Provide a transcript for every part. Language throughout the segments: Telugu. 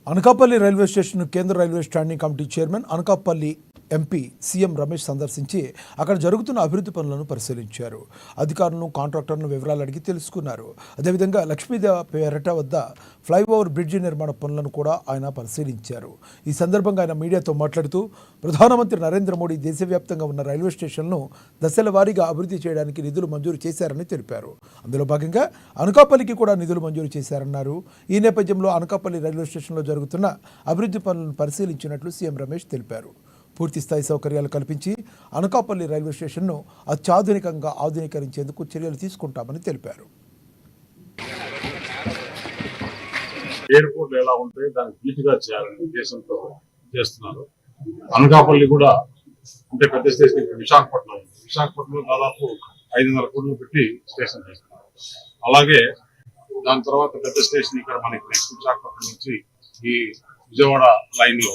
అనకాపల్లి రైల్వే స్టేషన్ కేంద్ర railway standing committee chairman Anakapalli MP CM Ramesh సందర్శించి అక్కడ జరుగుతున్న అభివృద్ధి పనులను పరిశీలించారు. అధికారులను కాంట్రాక్టర్లను వివరాలు అడిగి తెలుసుకున్నారు. అదేవిధంగా లక్ష్మీదేవి పేరట వద్ద ఫ్లైఓవర్ బ్రిడ్జి నిర్మాణ పనులను కూడా ఆయన పరిశీలించారు. ఈ సందర్భంగా ఆయన మీడియాతో మాట్లాడుతూ ప్రధానమంత్రి నరేంద్ర మోడీ దేశవ్యాప్తంగా ఉన్న రైల్వే స్టేషన్లను దశల వారీగా అభివృద్ధి చేయడానికి నిధులు మంజూరు చేశారని తెలిపారు. అందులో భాగంగా అనకాపల్లికి కూడా నిధులు మంజూరు చేశారన్నారు. ఈ నేపథ్యంలో అనకాపల్లి రైల్వే స్టేషన్లో జరుగుతున్న అభివృద్ధి పనులను పరిశీలించినట్లు సీఎం రమేష్ తెలిపారు. పూర్తి స్థాయి సౌకర్యాలు కల్పించి అనకాపల్లి రైల్వే స్టేషన్ను అత్యాధునికంగా ఆధునీకరించేందుకు చర్యలు తీసుకుంటామని తెలిపారు. ఎయిర్పోర్ట్ ఎలా ఉంటే దాన్ని నీట్గా చేయాలనే ఉద్దేశంతో చేస్తున్నారు. అనకాపల్లి కూడా అంటే పెద్ద స్టేషన్ విశాఖపట్నంలో దాదాపు 500 కోట్లు పెట్టి స్టేషన్ చేస్తున్నారు. అలాగే దాని తర్వాత పెద్ద స్టేషన్ ఇక్కడ మనకి నెక్స్ట్ విశాఖపట్నం నుంచి ఈ విజయవాడ లైన్ లో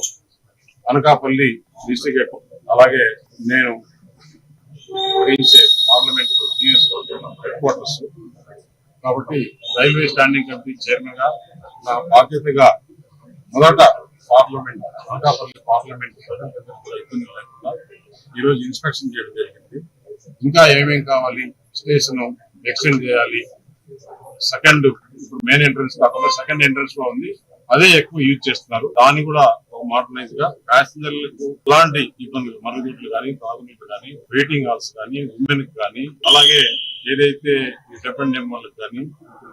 అనకాపల్లి డిస్ట్రిక్ట్ ఎయిర్పోర్ట్, అలాగే నేను పార్లమెంట్ హెడ్ క్వార్టర్స్ కాబట్టి రైల్వే స్టాండింగ్ కమిటీ చైర్మన్ గా నా బాధ్యతగా మొదట అనకాపల్లి పార్లమెంట్ ఇబ్బంది లేకుండా ఈరోజు ఇన్స్పెక్షన్ చేయడం జరిగింది. ఇంకా ఏమేం కావాలి, స్టేషన్ ఎక్స్టెండ్ చేయాలి, సెకండ్ ఇప్పుడు మెయిన్ ఎంట్రన్స్ కాకుండా సెకండ్ ఎంట్రన్స్ లో ఉంది, అదే ఎక్కువ యూజ్ చేస్తున్నారు. దాన్ని కూడా ఒక మోడర్నైజ్ గా ప్యాసింజర్లకు ఎలాంటి ఇబ్బందులు, మరుగుదొడ్లు కానీ, తాగునీళ్ళు కానీ, వెయిటింగ్ హాల్స్ కానీ, ఉమెన్ కానీ, అలాగే ఏదైతే డిపెండెంట్ వాళ్ళకి కానీ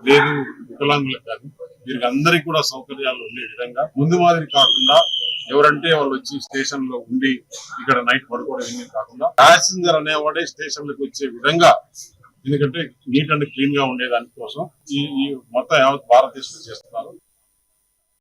లేదు వికలాంగులకు కానీ వీరికి అందరికీ కూడా సౌకర్యాలు ఉండే విధంగా ముందు మాదిరి కాకుండా ఎవరంటే వాళ్ళు వచ్చి స్టేషన్ లో ఉండి ఇక్కడ నైట్ పడుకోవడం కాకుండా ప్యాసింజర్ అనేవాడే స్టేషన్లకు వచ్చే విధంగా, ఎందుకంటే నీట్ అండ్ క్లీన్ గా ఉండేదాని కోసం ఈ మొత్తం యావత్ భారతదేశంలో చేస్తున్నారు.